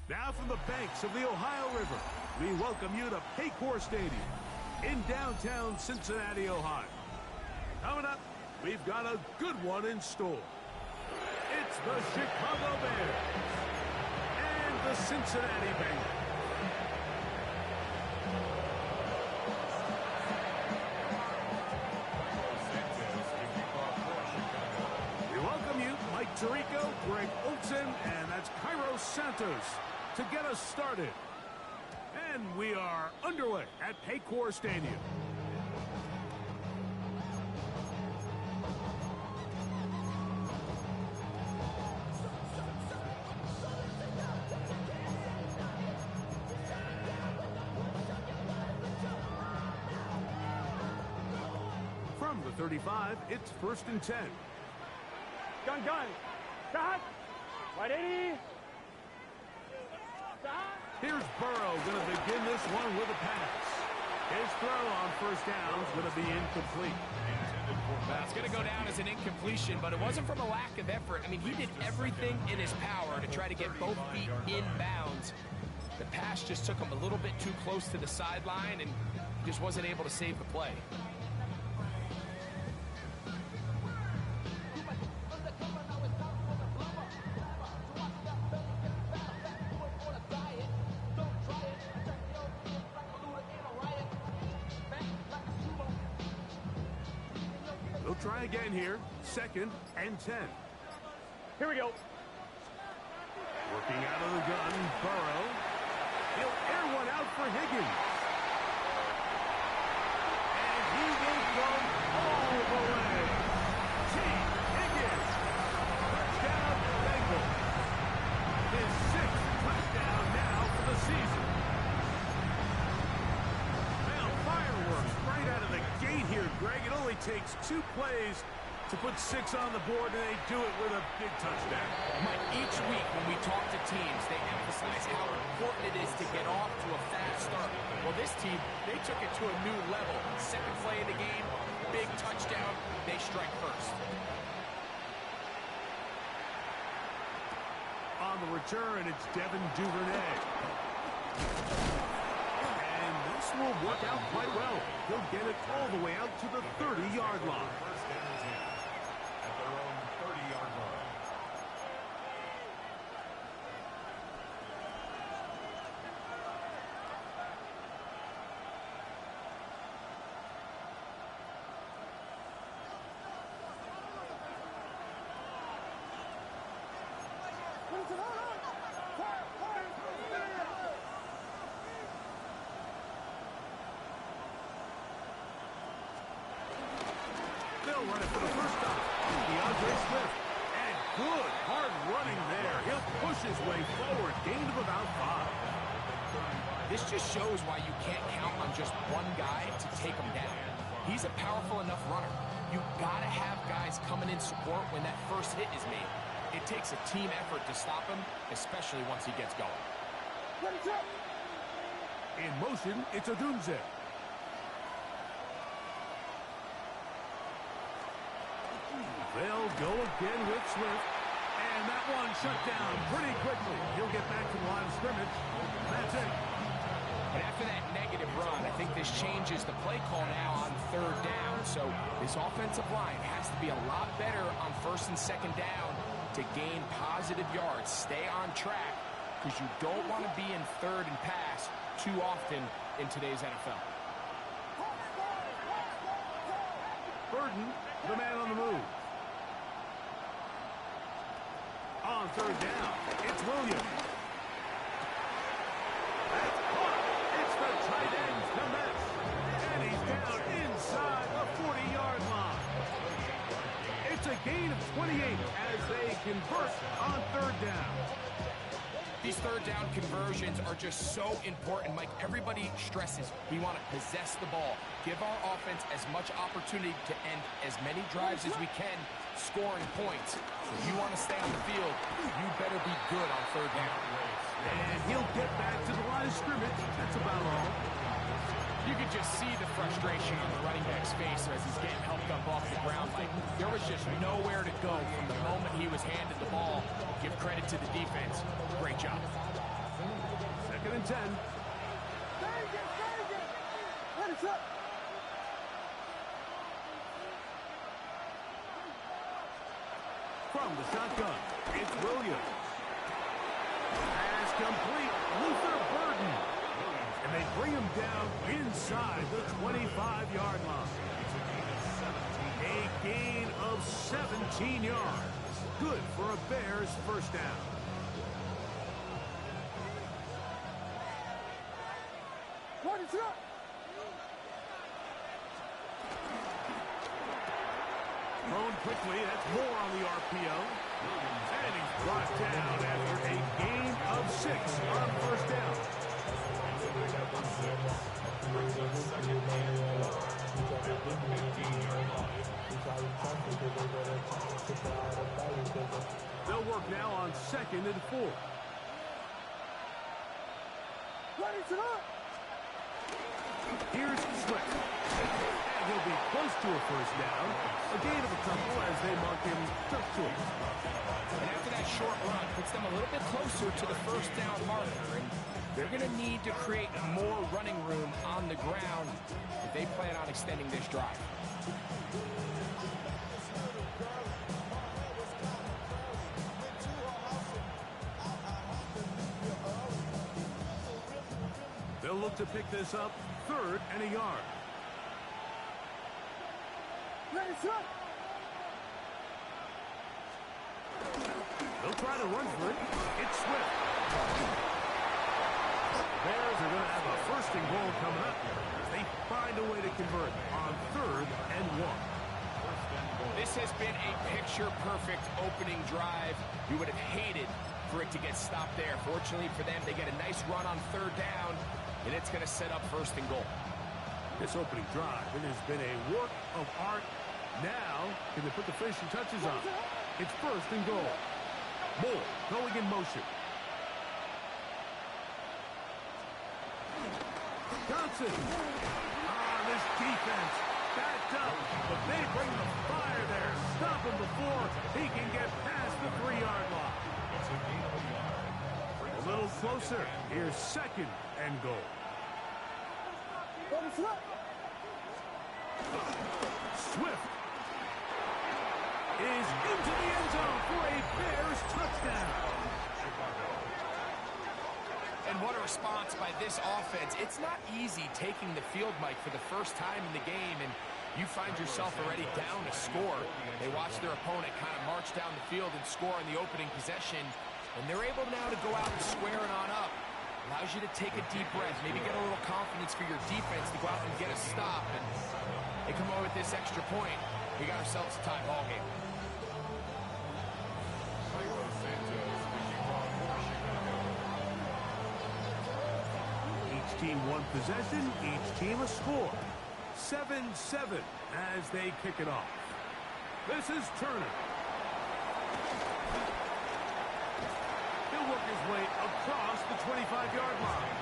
Now from the banks of the Ohio River, we welcome you to Paycor Stadium in downtown Cincinnati, Ohio. Coming up, we've got a good one in store. It's the Chicago Bears and the Cincinnati Bengals. We welcome you, Mike Tirico, Greg Olson, and that's Cairo Santos to get us started. And And we are underway at Paycor Stadium. From the 35, it's 1st and 10. Gun. Stop. 180. Here's Burrow going to begin this one with a pass. His throw on 1st down is going to be incomplete. Well, it's going to go down as an incompletion, but it wasn't from a lack of effort. I mean, he did everything in his power to try to get both feet in bounds. The pass just took him a little bit too close to the sideline, and just wasn't able to save the play. They'll try again here. 2nd and 10. Here we go. Working out of the gun, Burrow. He'll air one out for Higgins. And he will go all the way. T. Higgins. Touchdown, Bengals. His 6th touchdown now for the season. Well, fireworks right out of the gate here, Greg. It only takes 2 plays to put 6 on the board, and they do it with a big touchdown. Mike, each week when we talk to teams, they emphasize how important it is to get off to a fast start. Well, this team, they took it to a new level. 2nd play of the game, big touchdown, they strike first. On the return, it's Devin Duvernay. And this will work out quite well. He'll get it all the way out to the 30-yard line. They'll run it for the first time. DeAndre Swift. And good hard running there. He'll push his way forward. Gain of about 5. This just shows why you can't count on just one guy to take him down. He's a powerful enough runner. You've got to have guys coming in support when that first hit is made. It takes a team effort to stop him, especially once he gets going. In motion, it's Odunze. They'll go again with Swift. And that one shut down pretty quickly. He'll get back to the line of scrimmage. That's it. And after that negative run, I think this changes the play call now on 3rd down. So this offensive line has to be a lot better on 1st and 2nd down to gain positive yards. Stay on track, because you don't want to be in 3rd and pass too often in today's NFL. Burden, the man on the move. On 3rd down, it's Williams. That's caught. It's the tight end, Kingace. And he's down inside the 40-yard line. It's a gain of 28 as they convert on 3rd down. These 3rd down conversions are just so important, Mike. Everybody stresses we want to possess the ball, give our offense as much opportunity to end as many drives as we can, scoring points. If you want to stay on the field, you better be good on 3rd down. And he'll get back to the line of scrimmage. That's about all. You could just see the frustration on the running back's face as he's getting helped up off the ground. Like, there was just nowhere to go from the moment he was handed the ball. Give credit to the defense. Great job. 2nd and 10. From the shotgun, it's Williams. Pass complete. Luther Burden. And they bring him down inside the 25-yard line. A gain of 17 yards. Good for a Bears 1st down. Thrown quickly, that's more on the RPO. And he's brought down after a gain of 6 on first down. They'll work now on 2nd and 4. Here's Swift. And he'll be close to a first down. A gain of a couple as they mark him just short. And after that short run, puts them a little bit closer to the first down marker. And they're going to need to create more running room on the ground if they plan on extending this drive. They'll look to pick this up 3rd and a yard. They'll try to run for it. It's Swift. Bears are going to have a 1st and goal coming up as they find a way to convert on 3rd and 1. This has been a picture-perfect opening drive. You would have hated for it to get stopped there. Fortunately for them, they get a nice run on 3rd down, and it's going to set up 1st and goal. This opening drive, it has been a work of art. Now, can they put the finishing touches on? It's 1st and goal. Moore going in motion. Johnson. This defense backed up, but they bring the fire there. Stop him before he can get past the 3-yard line. A little closer. Here's 2nd and goal. Swift is into the end zone for a Bears touchdown. And what a response by this offense. It's not easy taking the field, Mike, for the first time in the game, and you find yourself already down a score. They watch their opponent kind of march down the field and score on the opening possession, and they're able now to go out and square it on up. Allows you to take a deep breath, maybe get a little confidence for your defense to go out and get a stop, and they come away with this extra point. We got ourselves a tie ball game. Each team one possession, each team a score. 7-7 as they kick it off. This is Turner. He'll work his way across the 25-yard line.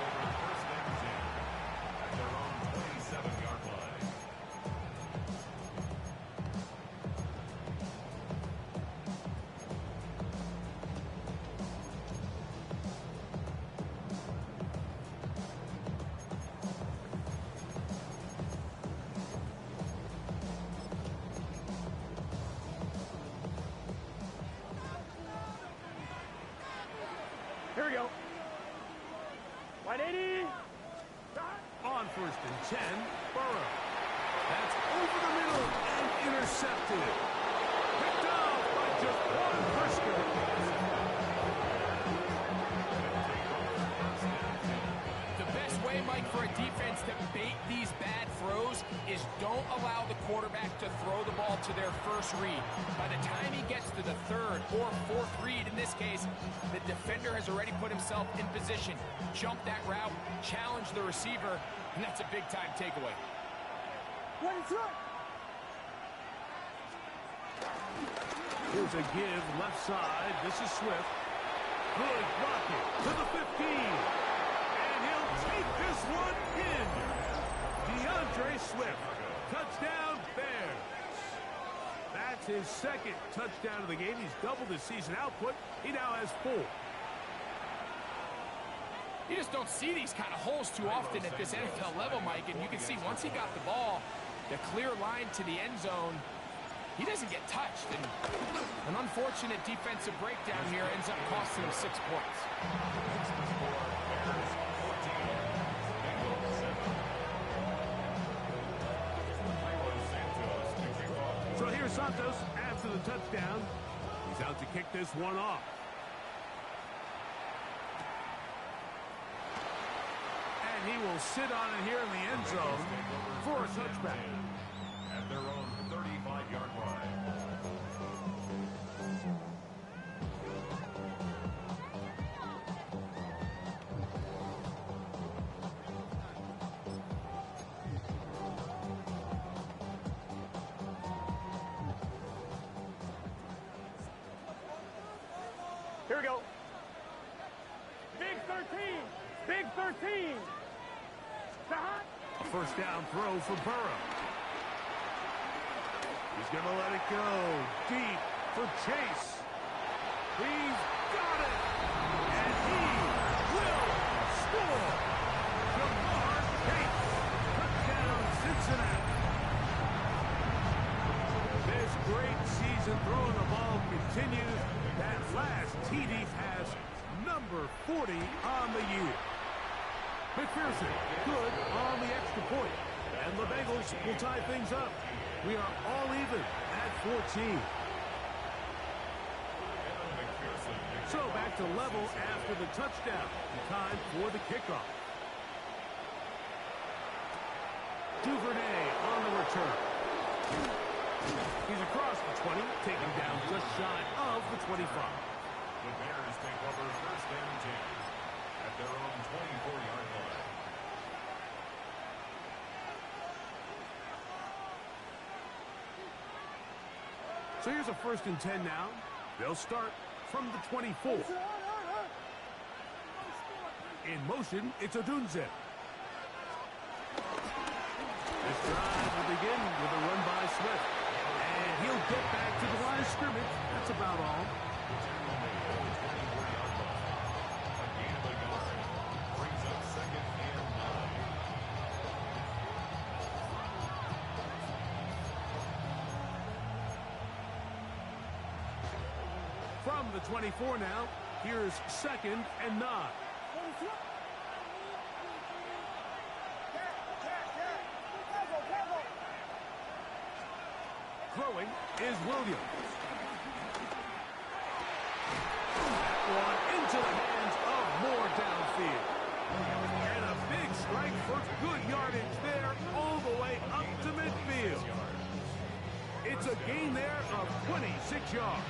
Here we go. Wide 80. On 1st and 10, Burrow. That's over the middle and intercepted. Picked off by just one Briscoe. The best way, Mike, for a defense to bait these bad throws is don't allow the quarterback to throw the ball to their first read. By the time he gets to the 3rd or 4th read, in this case, the defender has already put himself in position, jump that route, challenge the receiver, and that's a big-time takeaway. Here's a give left side. This is Swift. Good blocking to the 15. And he'll take this one in. DeAndre Swift. Touchdown, Bears. That's his 2nd touchdown of the game. He's doubled his season output. He now has 4. You just don't see these kind of holes too often at this NFL level, Mike, and you can see once he got the ball, the clear line to the end zone, he doesn't get touched. And an unfortunate defensive breakdown here ends up costing him 6 points. So here's Santos after the touchdown. He's out to kick this one off. And he will sit on it here in the end zone for a touchback. At their own 35-yard line. Here we go. Big 13. Big 13. A first down throw for Burrow. He's going to let it go deep for Chase. He's got it. And he will score. Jamar Chase. Touchdown, Cincinnati. This great season throwing the ball continues. That last TD pass, number 40 on the year. McPherson, good on the extra point. And the Bengals will tie things up. We are all even at 14. So back to level after the touchdown. Time for the kickoff. Duvernay on the return. He's across the 20, taken down just shy of the 25. The Bears take over first and 10 at their own 24-yard line. So here's a first and 10 now. They'll start from the 24. In motion, it's Odunze. This drive will begin with a run by Smith. And he'll get back to the line of scrimmage. That's about all. From the 24 now, here's second and 9. Throwing is Williams. That one into the hands of Moore downfield. And a big strike for good yardage there all the way up to midfield. It's a gain there of 26 yards.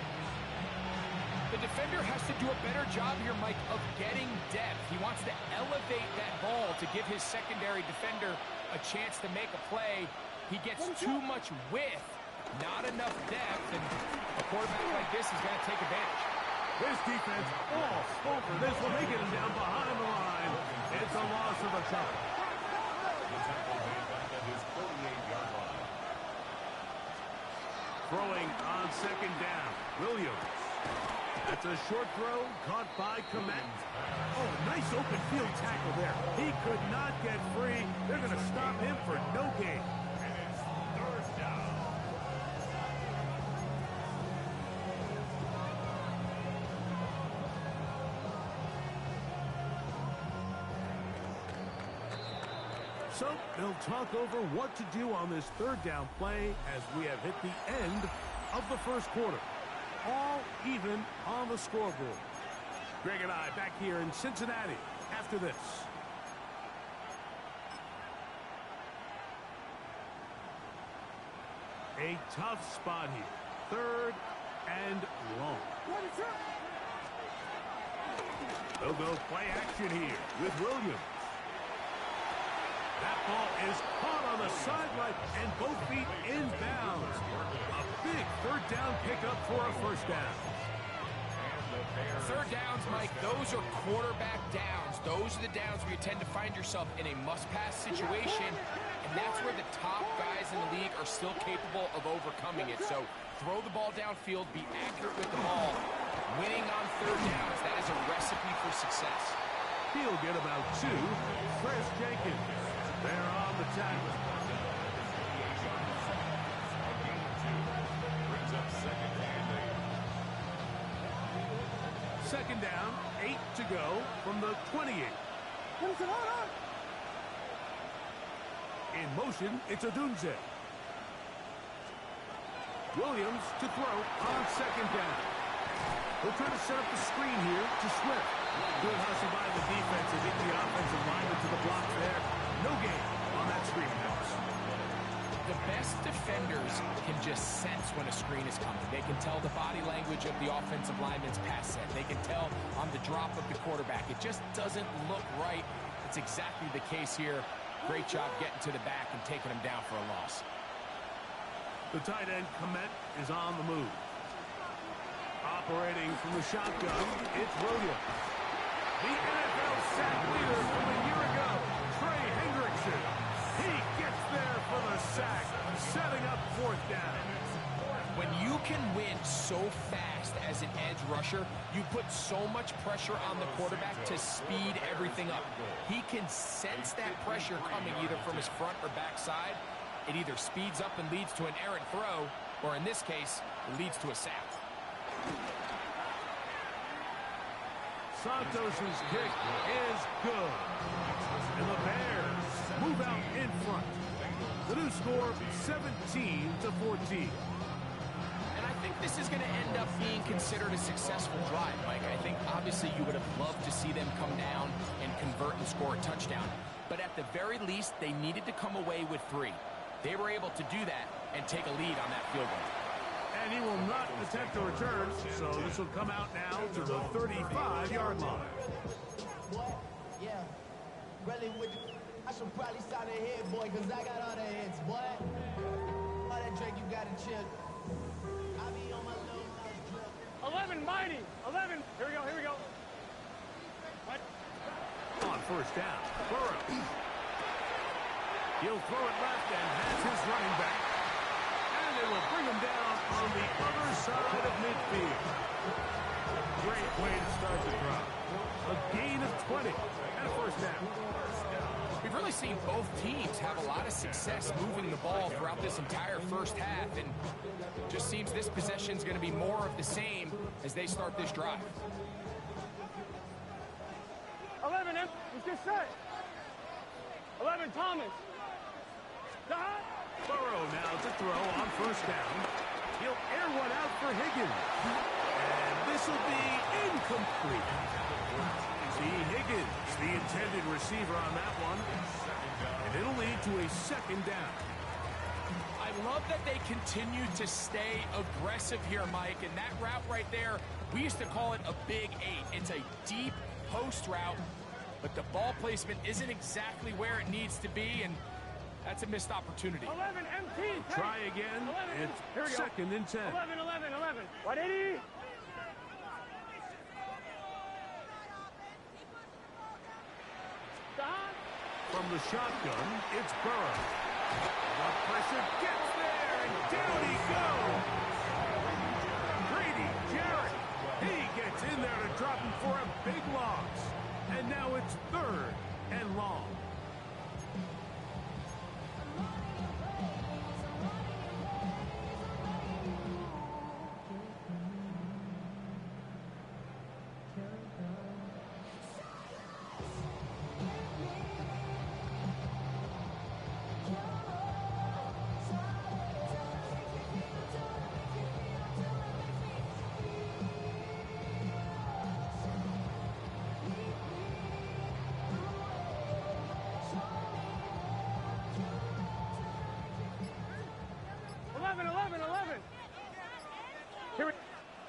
The defender has to do a better job here, Mike, of getting depth. He wants to elevate that ball to give his secondary defender a chance to make a play. He gets too much width, not enough depth, and a quarterback like this is going to take advantage. This defense all over this one. They get him down behind the line. It's a loss of a touch. Throwing on second down. Williams. That's a short throw caught by Komet. Oh, nice open field tackle there. He could not get free. They're going to stop him for no gain. And it's third down. So they'll talk over what to do on this third down play as we have hit the end of the first quarter. All even on the scoreboard. Greg and I back here in Cincinnati after this. A tough spot here. Third and long. They'll go play action here with Williams. That ball is caught on the sideline and both feet inbounds. A big third down pickup for a first down. Third downs, Mike, those are quarterback downs. Those are the downs where you tend to find yourself in a must-pass situation, and that's where the top guys in the league are still capable of overcoming it. So throw the ball downfield, be accurate with the ball. Winning on third downs, that is a recipe for success. He'll get about 2. Chris Jenkins, they're on the tackle. Brings up second and 8. Second down, 8 to go from the 28. In motion, it's Odunze. Williams to throw on second down. He'll try to set up the screen here to Swift. Good hustle by the defense to get the offensive lineman to the blocks there. No gain on that screen pass. The best defenders can just sense when a screen is coming. They can tell the body language of the offensive lineman's pass set. They can tell on the drop of the quarterback. It just doesn't look right. It's exactly the case here. Great job getting to the back and taking him down for a loss. The tight end, Komet, is on the move. Operating from the shotgun, it's Williams. The NFL sack leader from a year ago, Trey Hendrickson. He gets there for the sack, setting up 4th down. When you can win so fast as an edge rusher, you put so much pressure on the quarterback to speed everything up. He can sense that pressure coming either from his front or back side. It either speeds up and leads to an errant throw, or in this case, it leads to a sack. Santos' kick is good. And the Bears move out in front. The new score, 17-14. And I think this is going to end up being considered a successful drive, Mike. I think obviously you would have loved to see them come down and convert and score a touchdown. But at the very least, they needed to come away with 3. They were able to do that and take a lead on that field goal. And he will not attempt a return, so this will come out now to the 35-yard line. What? Yeah. Really, I should probably sign a hit, boy, because I got all the hits, boy. All that Drake, you got to chill. I be on my little nice drip. 11, mighty. 11. Here we go, here we go. What? On 1st down, Burrow. He'll throw it left and has his running back. And they will bring him down on the other side of midfield. Great way to start the drive. A gain of 20 and a 1st down. We've really seen both teams have a lot of success moving the ball throughout this entire 1st half, and just seems this possession is going to be more of the same as they start this drive. 11, let's get set. 11, Thomas. Burrow now to throw on 1st down. He'll air one out for Higgins. And this will be incomplete. See Higgins, the intended receiver on that one. And it'll lead to a 2nd down. I love that they continue to stay aggressive here, Mike. And that route right there, we used to call it a big 8. It's a deep post route, but the ball placement isn't exactly where it needs to be, and that's a missed opportunity. 11, MT. Try again. 11, it's 2nd and 10. 11, 11, 11. 180. From the shotgun, it's Burrow. The pressure gets there, and down he goes. Grady Jarrett. He gets in there to drop him for a big loss. And now it's 3rd and long.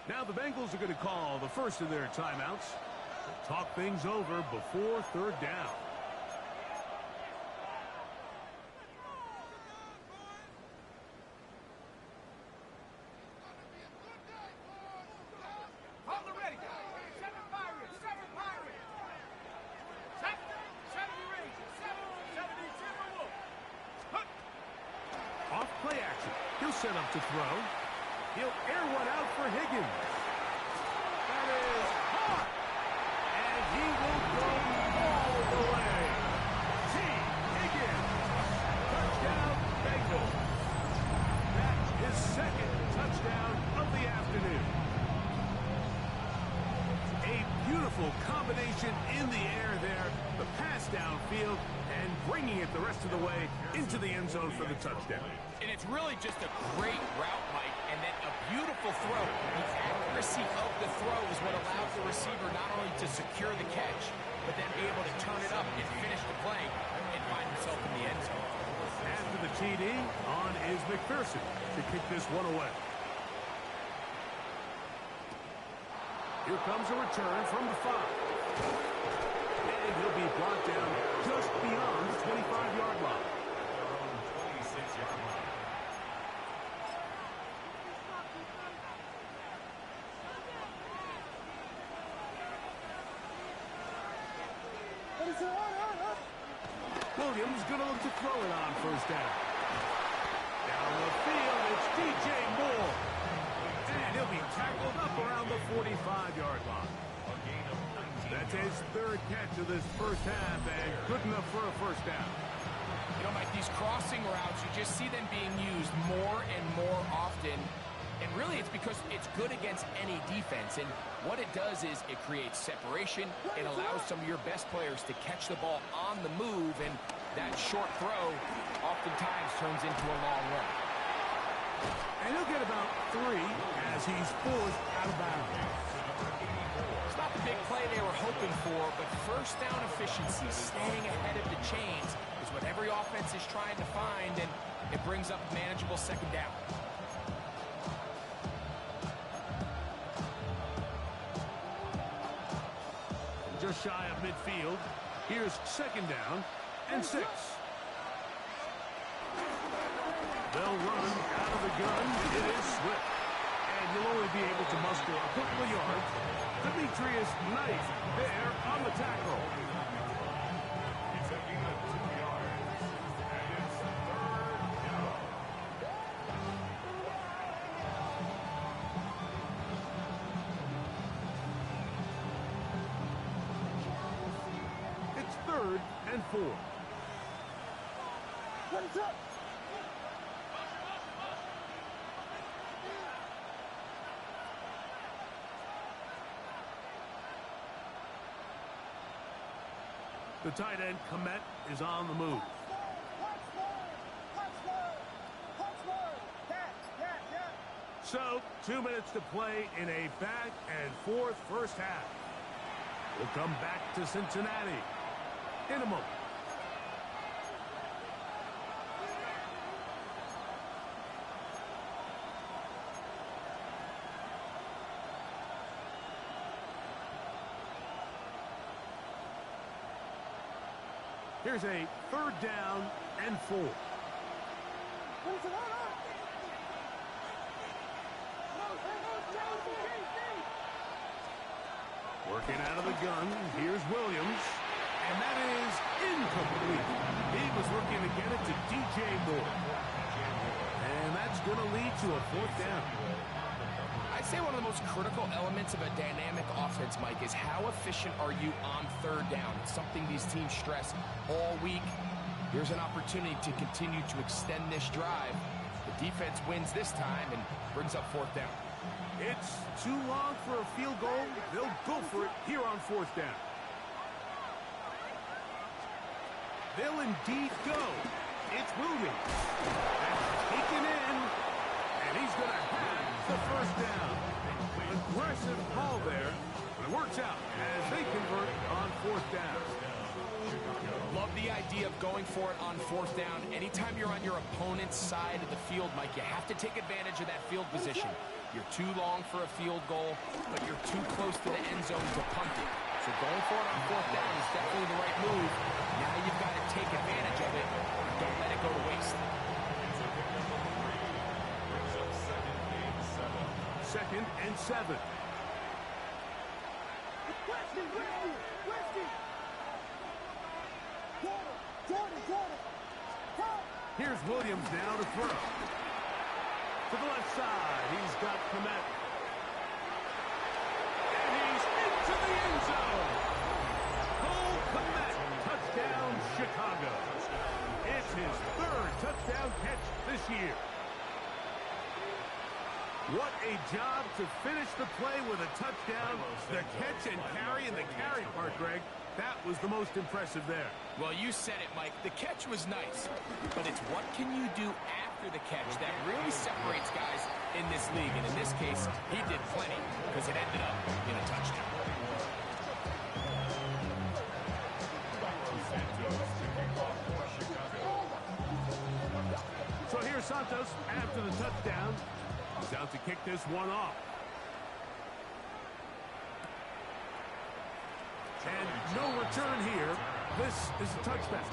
Now the Bengals are going to call the first of their timeouts to talk things over before 3rd down. Off play action. He'll set up to throw. He'll air one out for Higgins. That is hot. And he will go all the way. T. Higgins. Touchdown, Bengals. That is 2nd touchdown of the afternoon. A beautiful combination in the air there. The pass downfield and bringing it the rest of the way into the end zone for the touchdown. And it's really just a great route, Mike, and then a beautiful throw. The accuracy of the throw is what allows the receiver not only to secure the catch, but then be able to turn it up and finish the play and find himself in the end zone. After the TD, on is McPherson to kick this one away. Here comes a return from the 5. And he'll be brought down just beyond the 25-yard line. Their own 26-yard line. Williams going to look to throw it on first down. Down the field, it's DJ Moore. And he'll be tackled up around the 45-yard line. A gain of 19. That's his third catch of this first half, and good enough for a first down. You know, Mike, these crossing routes, you just see them being used more and more often. And really, it's because it's good against any defense. And what it does is it creates separation. It allows some of your best players to catch the ball on the move. And that short throw oftentimes turns into a long run. And he'll get about 3 as he's forced out of bounds. It's not the big play they were hoping for, but first down efficiency, staying ahead of the chains, is what every offense is trying to find. And it brings up a manageable second down. Just shy of midfield. Here's second down and 6. They'll run out of the gun. It is Swift. And you'll only be able to muster a couple of yards. Demetrius Knight there on the tackle. It's a gain of 2 yards. And it's third down. It's 3rd and 4. The tight end, Komet, is on the move. So, 2 minutes to play in a back and forth first half. We'll come back to Cincinnati in a moment. Here's a 3rd down and 4. Working out of the gun, here's Williams, and that is incomplete. He was looking to get it to DJ Moore. And that's going to lead to a 4th down. I'd say one of the most critical elements of a dynamic offense, Mike, is how efficient are you on 3rd down. It's something these teams stress all week. Here's an opportunity to continue to extend this drive. The defense wins this time and brings up 4th down. It's too long for a field goal. They'll go for it here on 4th down. They'll indeed go. It's Williams. That's taken in, and he's going to have the 1st down. Aggressive call there, but it works out as they convert on 4th down. Love the idea of going for it on 4th down. Anytime you're on your opponent's side of the field, Mike, you have to take advantage of that field position. You're too long for a field goal, but you're too close to the end zone to punt it. So going for it on 4th down is definitely the right move. Now you've got to take advantage of it. Don't let it go to waste. Second and 7. Here's Williams now to throw. To the left side, he's got Komet. And he's into the end zone. Cole Komet, touchdown Chicago. It's his 3rd touchdown catch this year. What a job to finish the play with a touchdown. The catch and carry, and the carry part, Greg, That was the most impressive there. Well, you said it, Mike. The catch was nice, but it's what can you do after the catch that really separates guys in this league. And in this case, he did plenty because it ended up in a touchdown. So here's Santos after the touchdown. He's out to kick this one off. And no return here. This is a touchback.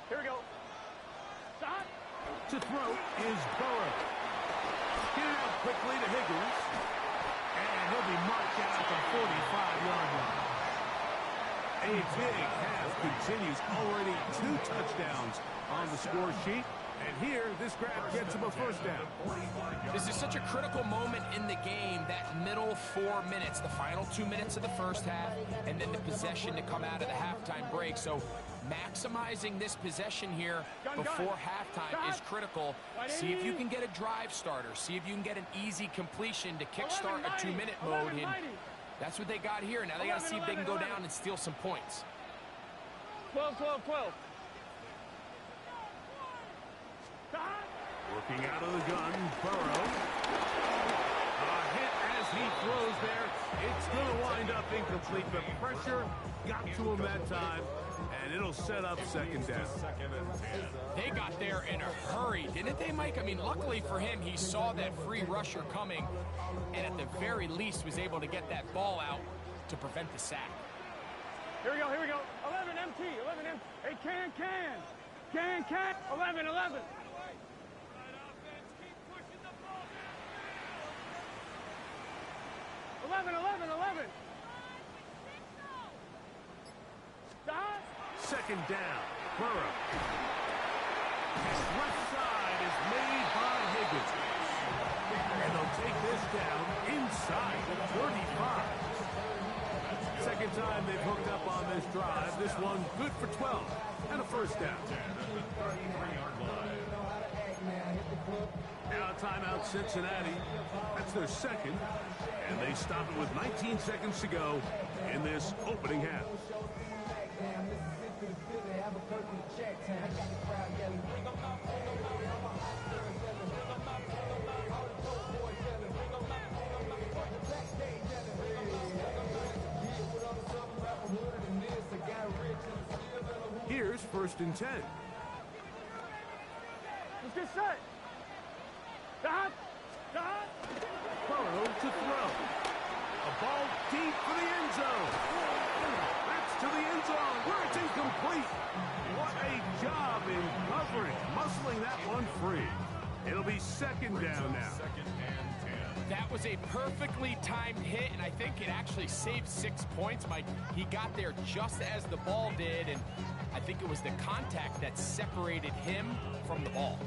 Here we go. Stop. To throw is Burrow. Get it out quickly to Higgins. And he'll be marked down at the 45-yard line. A big half continues. Already 2 touchdowns on the score sheet. And here, this grab gets him a first down. This is such a critical moment in the game, that middle 4 minutes, the final 2 minutes of the first half, and then the possession to come out of the halftime break. So maximizing this possession here before halftime is critical. See if you can get a drive starter. See if you can get an easy completion to kickstart a 2-minute mode. And that's what they got here. Now they got to see if they can go down and steal some points. 12, 12, 12. Working out of the gun, Burrow. A hit as he throws there. It's going to wind up incomplete, but pressure got to him that time, and it'll set up second down. They got there in a hurry, didn't they, Mike? I mean, luckily for him, he saw that free rusher coming, and at the very least was able to get that ball out to prevent the sack. Here we go, here we go. 11 MT, 11 MT. Hey, can. 11, 11. 11. Stop. Second down, Burrow. His left side is made by Higgins. And they'll take this down inside the 35. Second time they've hooked up on this drive. This one good for 12 and a first down. Now timeout Cincinnati. That's their second. And they stop it with 19 seconds to go in this opening half. Here's 1st and 10. Let's get set. Stop. Burrow to throw. A ball deep for the end zone. That's to the end zone where it's incomplete. What a job in covering, muscling that one free. It'll be second down now. That was a perfectly timed hit, and I think it actually saved 6 points, Mike. He got there just as the ball did, and I think it was the contact that separated him from the ball.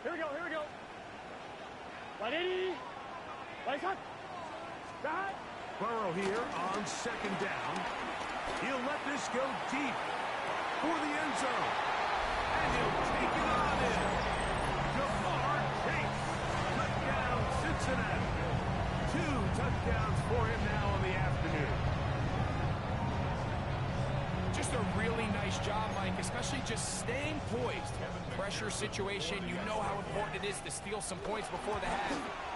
Here we go. 180. Lights up. Stop. Burrow here on second down. He'll let this go deep for the end zone. And he'll take it on in. Ja'Marr Chase. Touchdown, Cincinnati. 2 touchdowns for him now in the afternoon. Just a really nice job, Mike, especially just staying poised. Pressure situation, you know how important it is to steal some points before the half.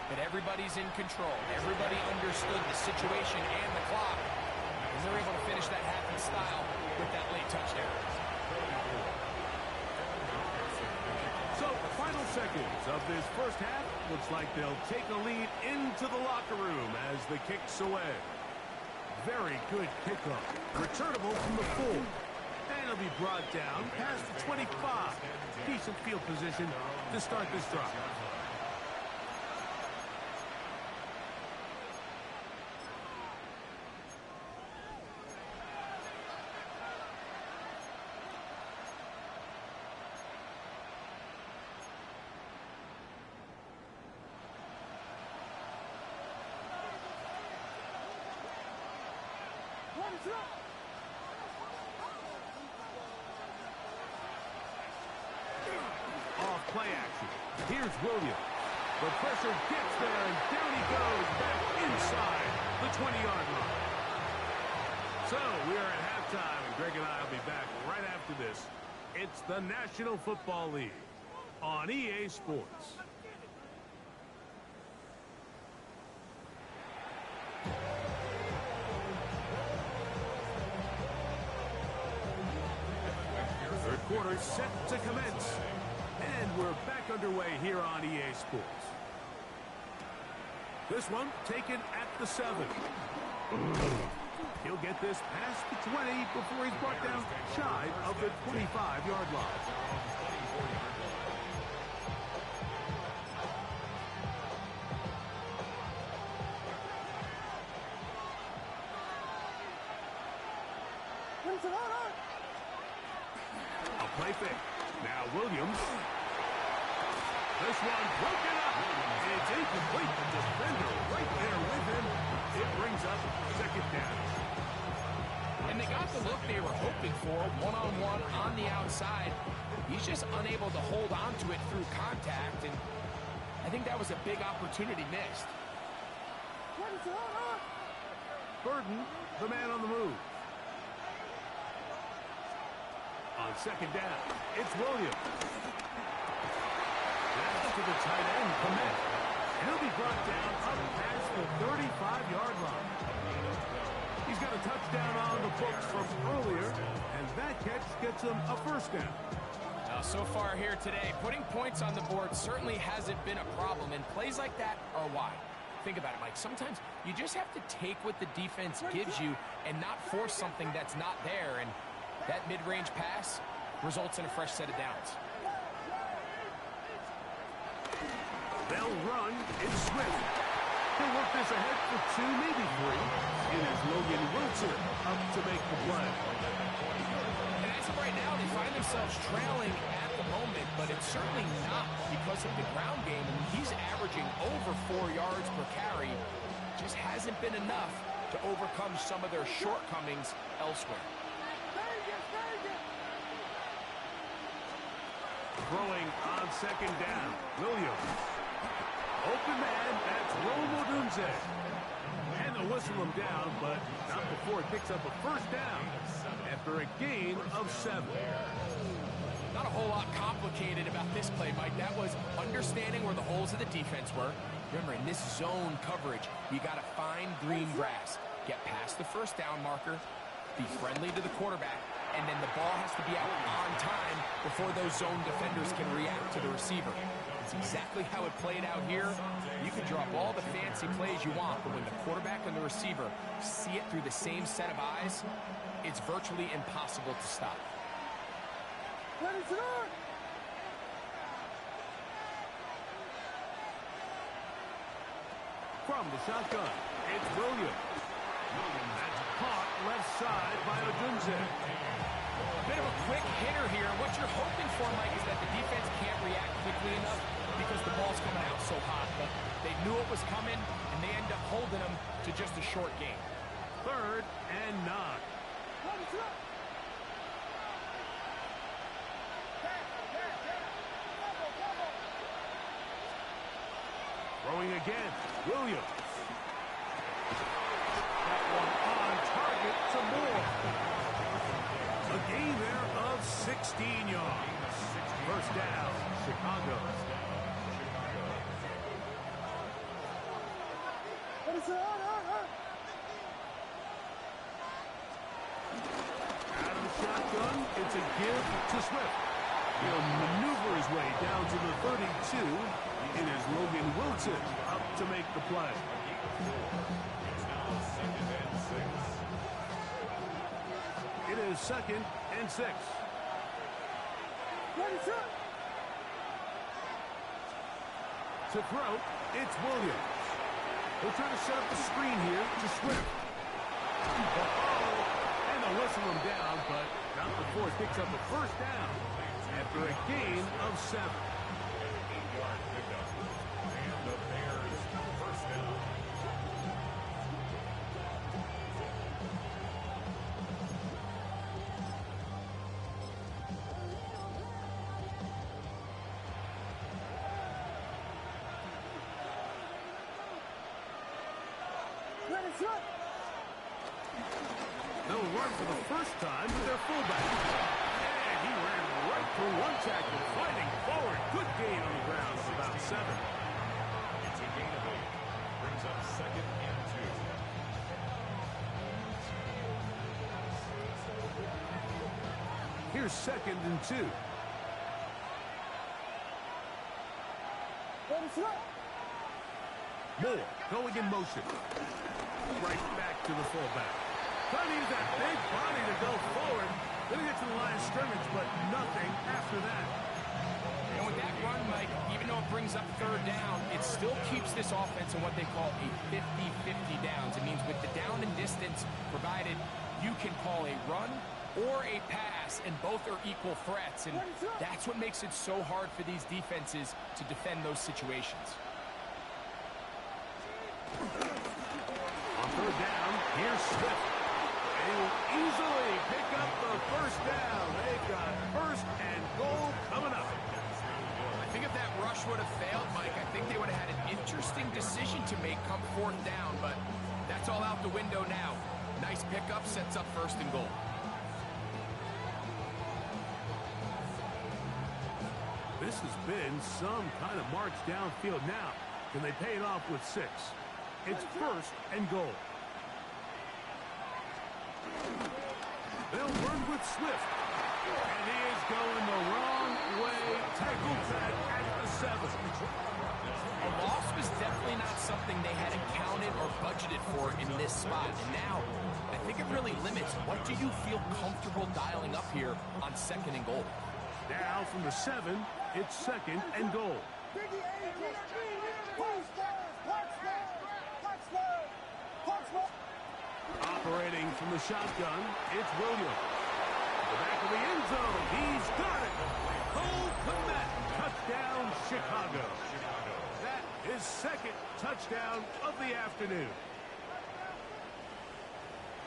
But everybody's in control. Everybody understood the situation and the clock. And they're able to finish that half in style with that late touchdown. So, final seconds of this first half. Looks like they'll take a lead into the locker room as the kick's away. Very good kickoff. Returnable from the 4. And he'll be brought down past the 25. Decent field position to start this drive. Off play action. Here's Williams. The pressure gets there, and down he goes back inside the 20-yard line. So we are at halftime, and Greg and I will be back right after this. It's the National Football League on EA Sports. Third quarter set to commence. And we're back underway here on EA Sports. This one taken at the 7. He'll get this past the 20 before he's brought down shy of the 25-yard line. A play fake. Now Williams. This one broken up. It's incomplete. The defender right there with him. It brings up second down. And they got the look they were hoping for, one-on-one on the outside. He's just unable to hold on to it through contact, and I think that was a big opportunity missed. Burden, the man on the move. On second down, it's Williams. That's to the tight end, Clement. He'll be brought down up past the 35-yard line. He's got a touchdown on the books from earlier, and that catch gets him a first down. Now, so far here today, putting points on the board certainly hasn't been a problem, and plays like that are why. Think about it, Mike. Sometimes you just have to take what the defense gives you and not force something that's not there, and that mid-range pass results in a fresh set of downs. They'll run. It's Swift. He'll work this ahead for 2, maybe 3. It is Logan Wilson up to make the play. And as of right now, they find themselves trailing at the moment, but it's certainly not because of the ground game. I mean, he's averaging over 4 yards per carry. Just hasn't been enough to overcome some of their shortcomings elsewhere. Throwing on second down. Williams. Open man, that's Rome Odunze. And they'll whistle him down, but not before it picks up a first down after a gain of 7. Not a whole lot complicated about this play, Mike. That was understanding where the holes of the defense were. Remember, in this zone coverage, you got to find green grass. Get past the first down marker, be friendly to the quarterback, and then the ball has to be out on time before those zone defenders can react to the receiver. It's exactly how it played out here. You can draw up all the fancy plays you want, but when the quarterback and the receiver see it through the same set of eyes, it's virtually impossible to stop. From the shotgun, it's Williams. That's caught left side by Odunze. Bit of a quick hitter here. What you're hoping for, Mike, is that the defense can't react quickly enough because the ball's coming out so hot. But they knew it was coming, and they end up holding them to just a short gain. 3rd and 9. Throwing again, Williams. That one on target to Moore. A gain there of 16 yards. First down, Chicago. Out of the shotgun, it's a give to Swift. He'll maneuver his way down to the 32. It is Logan Wilson up to make the play. It is 2nd and 6. To throw, it's Williams. They'll try to set up the screen here to Swift. And they'll whistle him down, but not before it picks up a first down after a gain of 7. 8-yard pickup. And the Bears first down. They'll run for the first time with their fullback. And he ran right through one tackle, fighting forward. Good gain on the ground for about 7. It's a gain of 8. Brings up 2nd and 2. Here's 2nd and 2. Moore going in motion. Right back to the fullback. Trying to use that big body to go forward. Then he gets to the line of scrimmage, but nothing after that. And with that run, Mike, even though it brings up 3rd down, it still keeps this offense in what they call a 50-50 downs. It means with the down and distance provided, you can call a run or a pass, and both are equal threats. And that's what makes it so hard for these defenses to defend those situations. On 3rd down, here's Swift. They will easily pick up the first down. They've got 1st and goal coming up. I think if that rush would have failed, Mike, I think they would have had an interesting decision to make come 4th down, but that's all out the window now. Nice pickup, sets up 1st and goal. This has been some kind of march downfield now. Can they pay it off with 6? It's 1st and goal. They'll run with Swift. And he is going the wrong way. Tackled back at the 7. A loss was definitely not something they had accounted or budgeted for in this spot. And now, I think it really limits what do you feel comfortable dialing up here on 2nd and goal. Now from the 7, it's 2nd and goal. Operating from the shotgun, it's Williams. The back of the end zone, he's got it. Cole Kmet, touchdown Chicago. That is 2nd touchdown of the afternoon.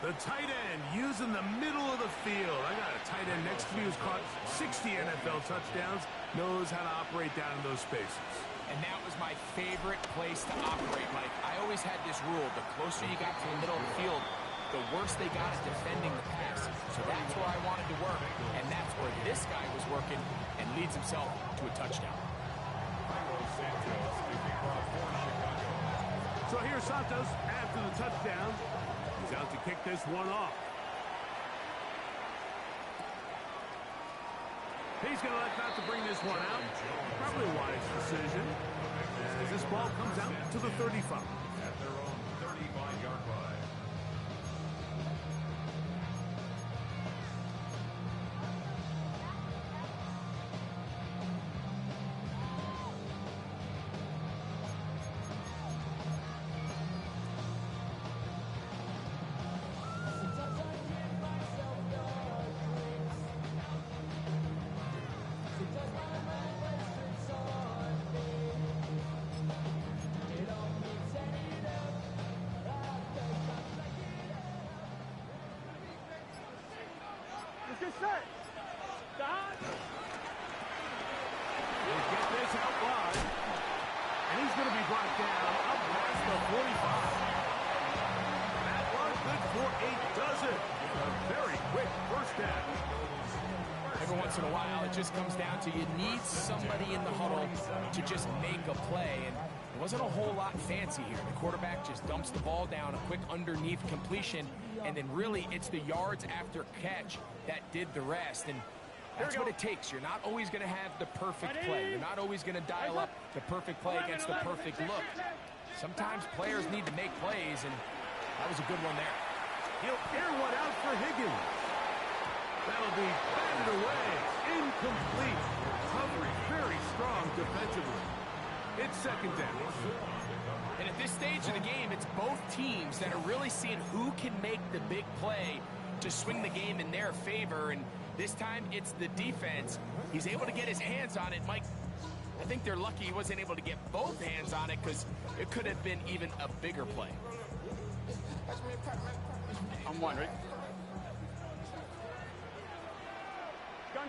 The tight end using the middle of the field. I got a tight end next to me who's caught 60 NFL touchdowns, knows how to operate down in those spaces. And that was my favorite place to operate, Mike. I always had this rule, the closer you got to the middle of the field, the worse they got at defending the pass. So that's where I wanted to work, and that's where this guy was working and leads himself to a touchdown. So here's Santos after the touchdown. He's out to kick this one off. He's going to elect not to bring this one out. Probably a wise decision. As this ball comes out to the 35. At their own 35-yard line. Get set. Stop. He'll get this out wide. And he's going to be brought down up past the 45. That was good for a dozen. A very quick first down. Every once in a while, it just comes down to you need somebody in the huddle to just make a play. And it wasn't a whole lot fancy here. The quarterback just dumps the ball down, a quick underneath completion, and then really it's the yards after catch that did the rest. And that's what it takes. You're not always going to have the perfect play. You're not always going to dial up the perfect play against the perfect look. Sometimes players need to make plays, and that was a good one there. He'll air one out for Higgins. That'll be batted away. Incomplete. Recovery very strong defensively. It's second down. And at this stage of the game, it's both teams that are really seeing who can make the big play to swing the game in their favor. And this time, it's the defense. He's able to get his hands on it. Mike, I think they're lucky he wasn't able to get both hands on it because it could have been even a bigger play. I'm one, right?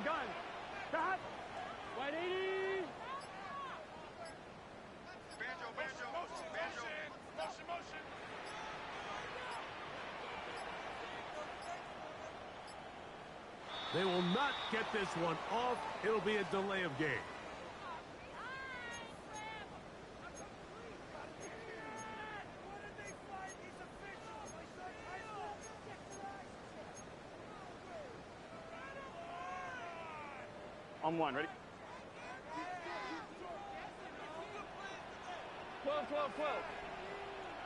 Gun. Stop. 180. Motion. They will not get this one off. It'll be a delay of game. I'm one, ready? 12.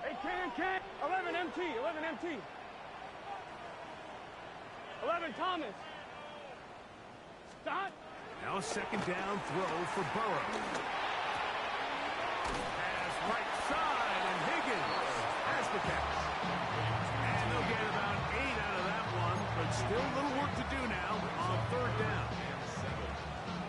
Hey, can. 11 MT. 11 Thomas. Stop. Now second down throw for Burrow. Pass right side, and Higgins has the catch. And they'll get about 8 out of that one, but still a little work to do now on third down.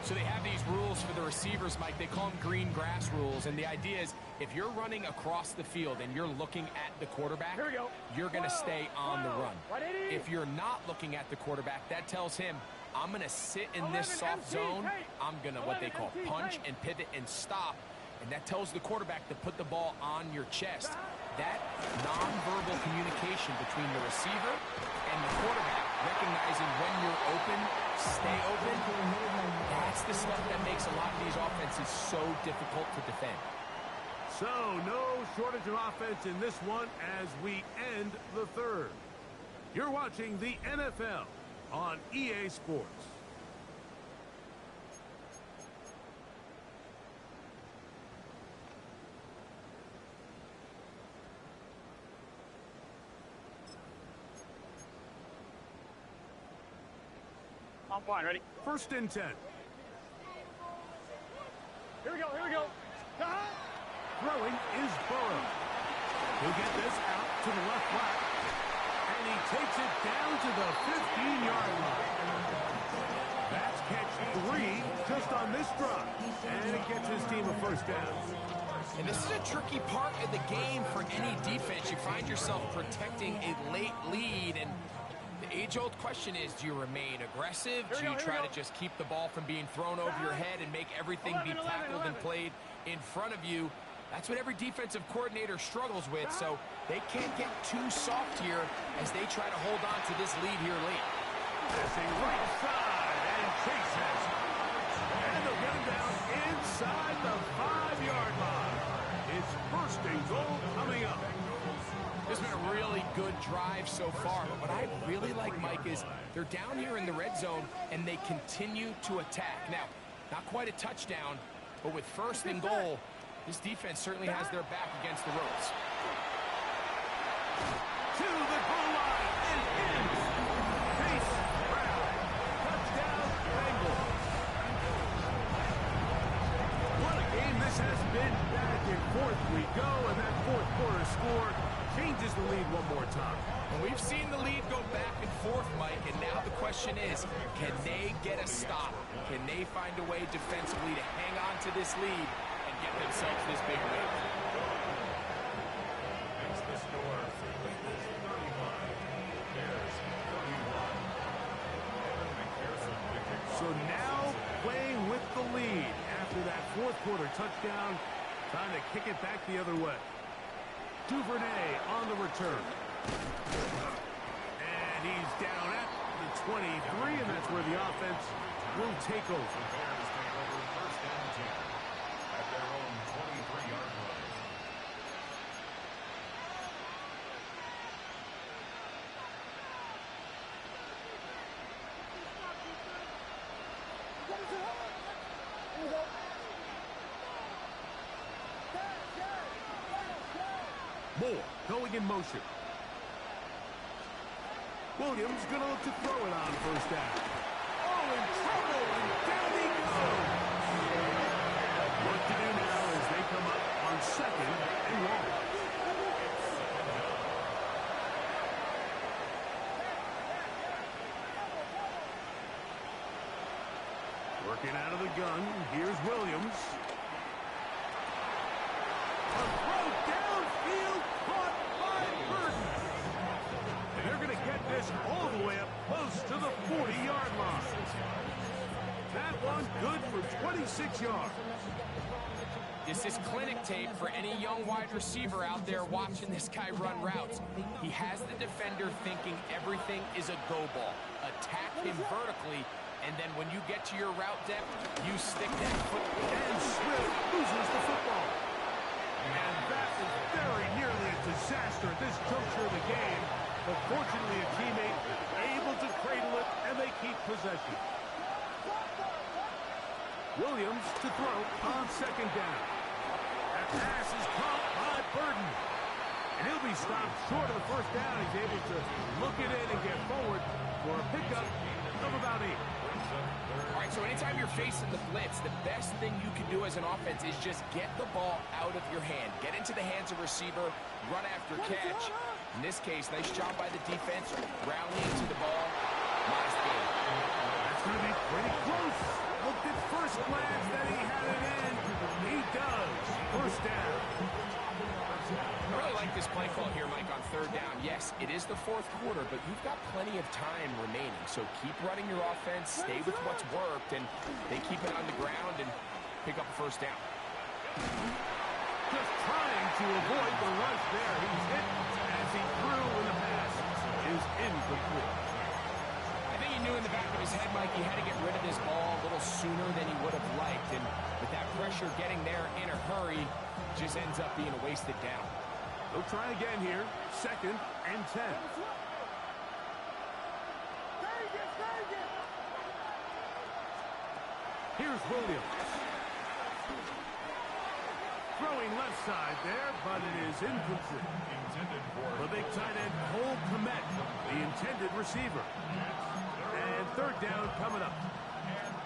So they have these rules for the receivers, Mike. They call them green grass rules. And the idea is if you're running across the field and you're looking at the quarterback, Here we go. you're going to stay on the run. 180. If you're not looking at the quarterback, that tells him, I'm going to sit in this 11 soft MT, zone. hey. I'm going to what they 11 call MT, punch hey. and pivot and stop. And that tells the quarterback to put the ball on your chest. That nonverbal communication between the receiver and the quarterback, recognizing when you're open, stay open, that's the stuff that makes a lot of these offenses so difficult to defend. So no shortage of offense in this one as we end the third. You're watching the NFL on EA Sports. I'm one, ready? First and 10. Here we go. Stop. Throwing is Burrow. He'll get this out to the left flat. And he takes it down to the 15-yard line. That's catch 3 just on this drive. And it gets his team a first down. And this is a tricky part of the game for any defense. You find yourself protecting a late lead, and the age-old question is, do you remain aggressive? Do you try to just keep the ball from being thrown over your head and make everything be tackled and played in front of you? That's what every defensive coordinator struggles with, so they can't get too soft here as they try to hold on to this lead here late. Passing right side, and Chase has it. And they'll get him down inside the 5-yard line. It's first and goal coming up. This has been a really good drive so far, but what I really like, Mike, is they're down here in the red zone, and they continue to attack. Now, not quite a touchdown, but with first and goal, this defense certainly has their back against the ropes. To the goal line and in. Chase Brown. Touchdown, Bengals. What a game this has been. Back and forth we go, and that fourth quarter score changes the lead one more time. And we've seen the lead go back and forth, Mike, and now the question is, can they get a stop? Can they find a way defensively to hang on to this lead and get themselves this big win? It's the score. Eagles 31. Bears 31. Evan McPherson to kick off. So now playing with the lead after that fourth quarter touchdown, trying to kick it back the other way. Duvernay on the return. And he's down at the 23, and that's where the offense will take over. The Bears take over first and 10 at their own 23-yard line. Moore going in motion. Williams gonna look to throw it on first down. Oh, in trouble, and down he goes. What to do now as they come up on 2nd and 1. Working out of the gun, here's Williams. A throw downfield, caught by Burton. And they're going to get this all the way up close to the 40-yard line. That one good for 26 yards. This is clinic tape for any young wide receiver out there watching this guy run routes. He has the defender thinking everything is a go ball. Attack him vertically, and then when you get to your route depth, you stick that foot. And Swift loses the football. And that is very nearly a disaster at this juncture of the game. But fortunately, a teammate able to cradle it, and they keep possession. Williams to throw on 2nd down. That pass is caught by Burton. And he'll be stopped short of the first down. He's able to look it in and get forward for a pickup of about 8. All right, so anytime you're facing the blitz, the best thing you can do as an offense is just get the ball out of your hand. Get into the hands of receiver, run after catch. In this case, nice job by the defense, rallying to the ball. Nice game. That's going to be pretty close. Looked at first glance that he had it in. He does. First down. I really like this play call here, Mike, on 3rd down. Yes, it is the 4th quarter, but you've got plenty of time remaining. So keep running your offense, stay with what's worked, and they keep it on the ground and pick up a first down. Just trying to avoid the rush there. He's hit as he threw in the pass. Is incomplete. I think he knew in the back of his head, Mike, he had to get rid of this ball a little sooner than he would have liked. And with that pressure getting there in a hurry, just ends up being a wasted down. They'll try again here. 2nd and 10. Here's Williams. Throwing left side there, but it is incomplete. The big tight end, Cole Kmet, the intended receiver. And 3rd down coming up.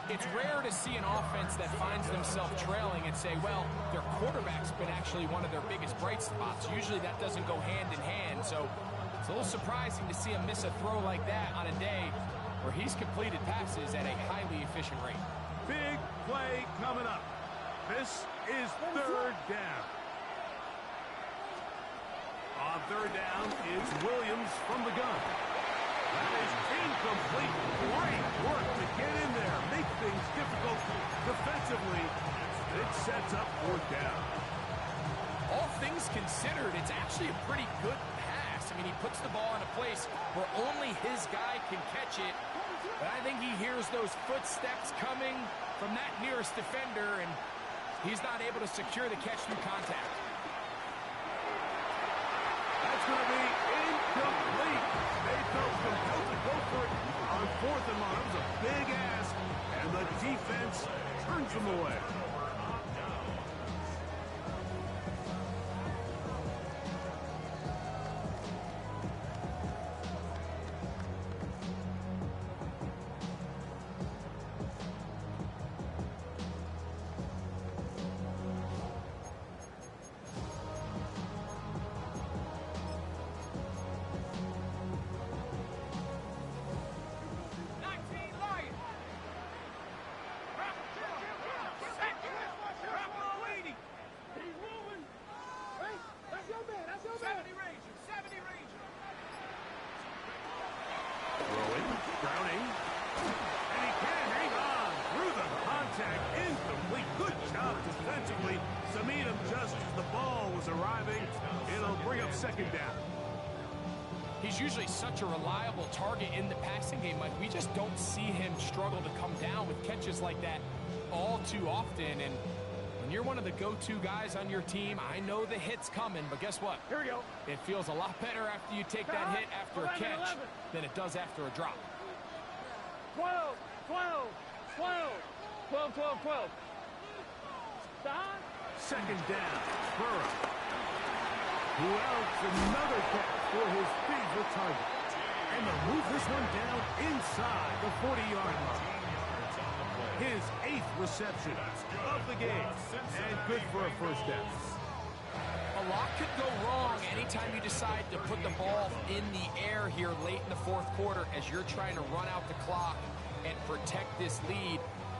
It's rare to see an offense that finds themselves trailing and say, well, their quarterback's been actually one of their biggest bright spots. Usually that doesn't go hand in hand, so it's a little surprising to see him miss a throw like that on a day where he's completed passes at a highly efficient rate. Big play coming up. This is 3rd down. On 3rd down is Williams from the gun. That is incomplete. Great work to get in there. Make things difficult defensively. It sets up 4th down. All things considered, it's actually a pretty good pass. I mean, he puts the ball in a place where only his guy can catch it. But I think he hears those footsteps coming from that nearest defender, and he's not able to secure the catch through contact. That's going to be incomplete. They felt compelled to go for it on 4th and long. It was a big ask, and the defense turns them away. Browning. And he can hang on through the contact. Incomplete. Good job defensively to meet him just as the ball was arriving. It'll bring up 2nd down. He's usually such a reliable target in the passing game. Like, we just don't see him struggle to come down with catches like that all too often. And when you're one of the go-to guys on your team, I know the hit's coming, but guess what? Here we go. It feels a lot better after you take that hit after a catch than it does after a drop. 12, 12, 12, 12, 12, 12. Stop. 2nd down. Burrow. Who else another catch for his favorite target. And they'll move this one down inside the 40-yard line. His 8th reception of the game. And good for a first down. A lot could go wrong anytime you decide to put the ball in the air here late in the fourth quarter as you're trying to run out the clock and protect this lead.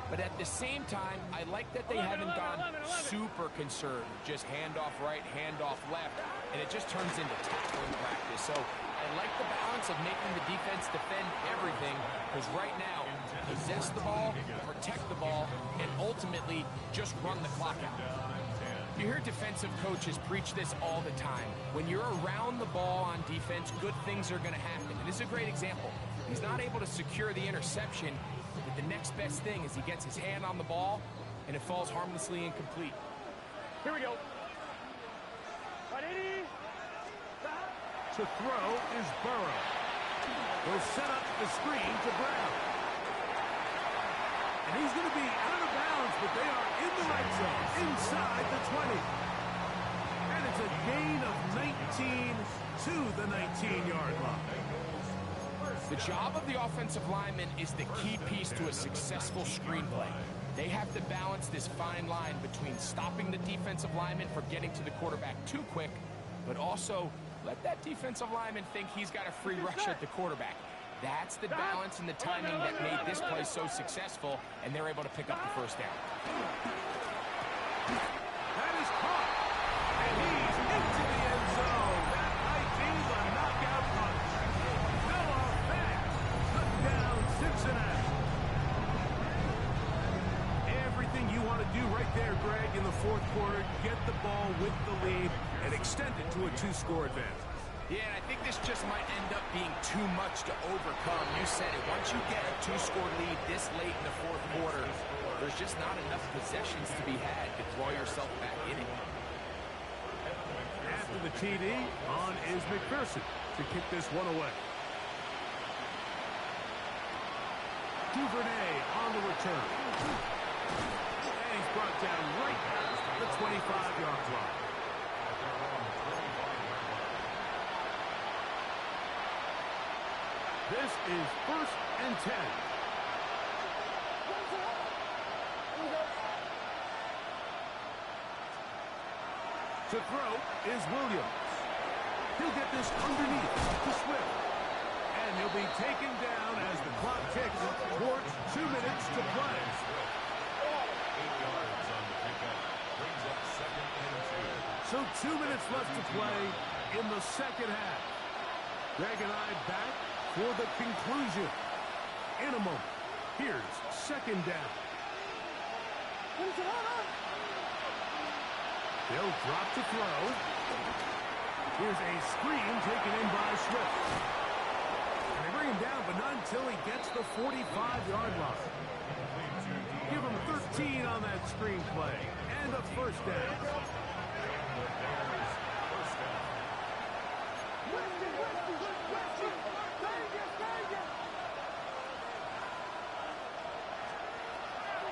But at the same time, I like that they haven't gone super conservative. Just handoff right, handoff left, and it just turns into tackling practice. So I like the balance of making the defense defend everything, because right now, possess the ball, protect the ball, and ultimately just run the clock out. You hear defensive coaches preach this all the time. When you're around the ball on defense, good things are going to happen. And this is a great example. He's not able to secure the interception, but the next best thing is he gets his hand on the ball, and it falls harmlessly incomplete. Here we go. To throw is Burrow. He'll set up the screen to Brown. And he's going to be out of bounds, but they are in the right zone, inside the 20. And it's a gain of 19 to the 19-yard line. The job of the offensive lineman is the key piece to a successful screenplay. They have to balance this fine line between stopping the defensive lineman from getting to the quarterback too quick, but also let that defensive lineman think he's got a free rush at the quarterback. That's the balance and the timing that made this play so successful, and they're able to pick up the first down. That is caught, and he's into the end zone. That might be the knockout punch. Noah Fant, touchdown Cincinnati. Everything you want to do right there, Greg, in the fourth quarter, get the ball with the lead and extend it to a 2-score advantage. Yeah, and I think this just might end up being too much to overcome. You said it. Once you get a 2-score lead this late in the fourth quarter, there's just not enough possessions to be had to throw yourself back in it. After the TD, on is McPherson to kick this one away. Duvernay on the return. And he's brought down right past the 25-yard line. This is 1st and 10. To throw is Williams. He'll get this underneath to Swift. And he'll be taken down as the clock ticks towards 2 minutes to play. 8 yards on the pickup. Brings up 2nd and 2. So 2 minutes left to play in the second half. Greg and I back for the conclusion. In a moment, here's 2nd down. They'll drop to throw. Here's a screen taken in by Swift. And they bring him down, but not until he gets the 45-yard line. Give him 13 on that screen play. And a first down.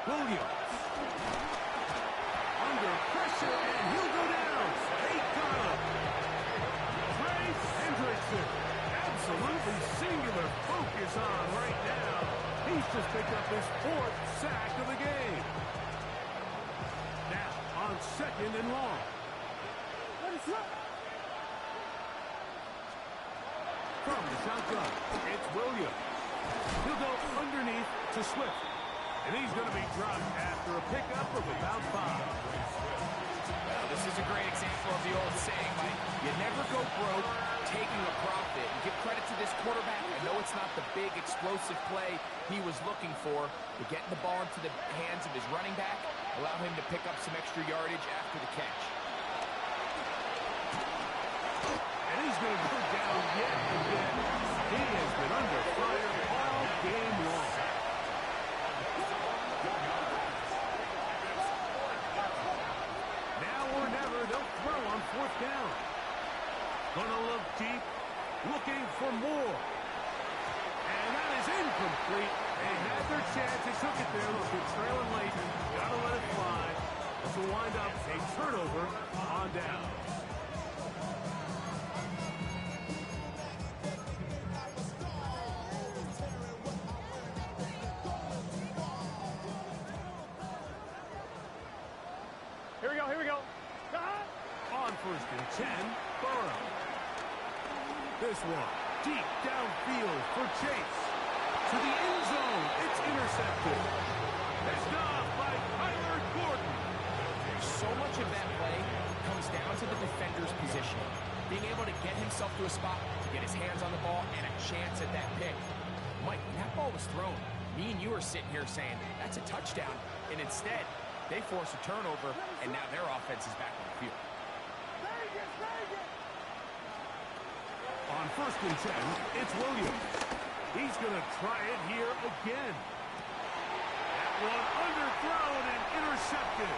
Williams. Under pressure, and he'll go down. They got him. Trey Hendrickson. Absolutely singular focus on right now. He's just picked up his 4th sack of the game. Now, on 2nd and long. From the shotgun, it's Williams. He'll go underneath to Swift. And he's going to be dropped after a pickup of about 5. Well, this is a great example of the old saying, Mike. You never go broke taking a profit. And give credit to this quarterback. I know it's not the big, explosive play he was looking for, but getting the ball into the hands of his running back, allow him to pick up some extra yardage after the catch. And he's going to go down yet again. He has been under fire all game long. Now or never, they'll throw on 4th down. Gonna look deep, looking for more. And that is incomplete. They had their chance. They took it there. Look, they're trailing late. Gotta let it fly. This will wind up a turnover first and 10. Burrow. This one, deep downfield for Chase. To the end zone, it's intercepted. It's off by Kyler Gordon. So much of that play comes down to the defender's position. Being able to get himself to a spot, to get his hands on the ball, and a chance at that pick. Mike, when that ball was thrown, me and you are sitting here saying, that's a touchdown. And instead, they force a turnover, and now their offense is back on the field. On first and 10, it's Williams. He's going to try it here again. That one underthrown and intercepted.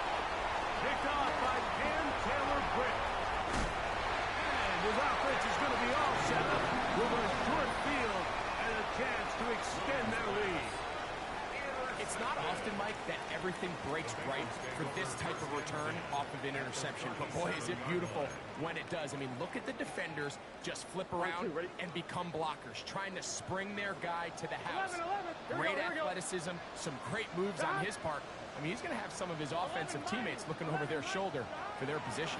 Picked off by Cam Taylor-Britt. And his offense is going to be all set up with a short field and a chance to extend their lead. It's not often, Mike, that everything breaks right for this type of return off of an interception. But, boy, is it beautiful when it does. I mean, look at the defenders just flip around and become blockers, trying to spring their guy to the house. Great athleticism, some great moves on his part. I mean, he's going to have some of his offensive teammates looking over their shoulder for their position.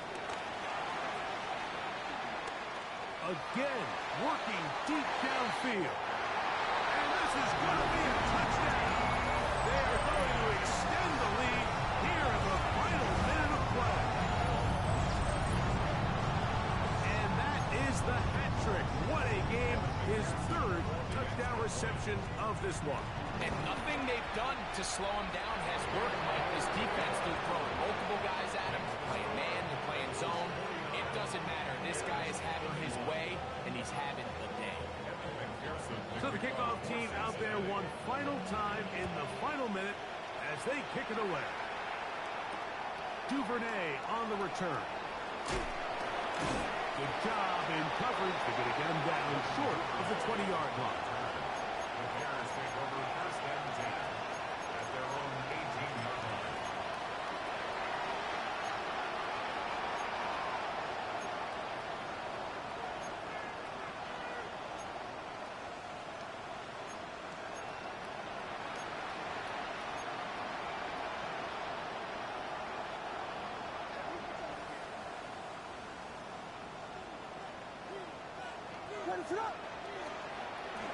Again, working deep downfield. And this is going to be a touchdown. They are going to extend the lead here in the final minute of play. And that is the hat trick. What a game. His third touchdown reception of this one. And nothing they've done to slow him down has worked, Mike. This defense, they're throwing multiple guys at him, playing man, they're playing zone. It doesn't matter. This guy is having his way, and he's having the day. So the kickoff team out there one final time in the final minute as they kick it away. Duvernay on the return. Good job in coverage. They're going to get him down short of the 20-yard line. The Bears take over first and 10 at their own 18-yard line.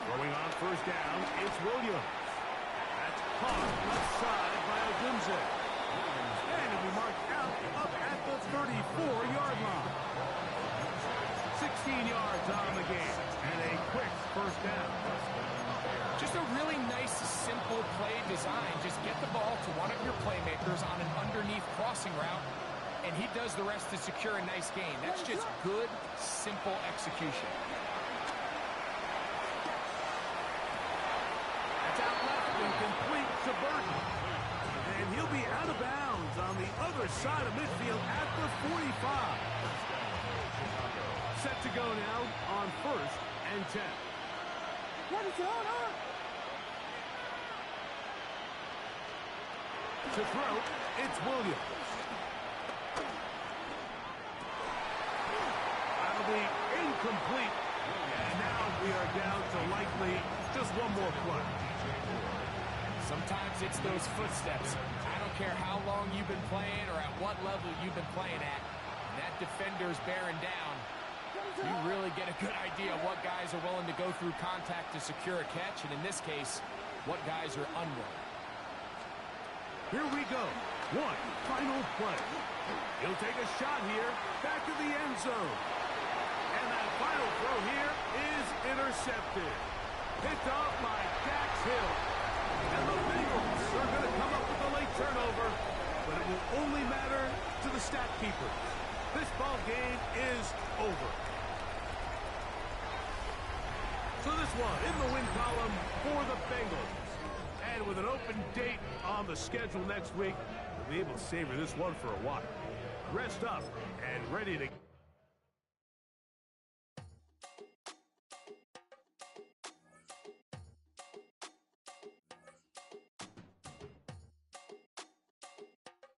Throwing on first down, it's Williams. That's caught left side by Odunze. And it'll be marked out up at the 34-yard line. 16 yards on the game, and a quick first down. Just a really nice, simple play design. Just get the ball to one of your playmakers on an underneath crossing route, and he does the rest to secure a nice gain. That's just good, simple execution. Complete to Burton. And he'll be out of bounds on the other side of midfield at the 45. Set to go now on first and 10. To throw, it's Williams. That'll be incomplete. And now we are down to likely just one more play. Sometimes it's those footsteps. I don't care how long you've been playing or at what level you've been playing at. When that defender's bearing down, you really get a good idea of what guys are willing to go through contact to secure a catch, and in this case, what guys are unwilling. Here we go. One final play. He'll take a shot here, back to the end zone. And that final throw here is intercepted. Picked off by Dax Hill. And the Bengals are going to come up with a late turnover, but it will only matter to the stat keeper. This ball game is over. So this one in the win column for the Bengals. And with an open date on the schedule next week, we'll be able to savor this one for a while. Rest up and ready to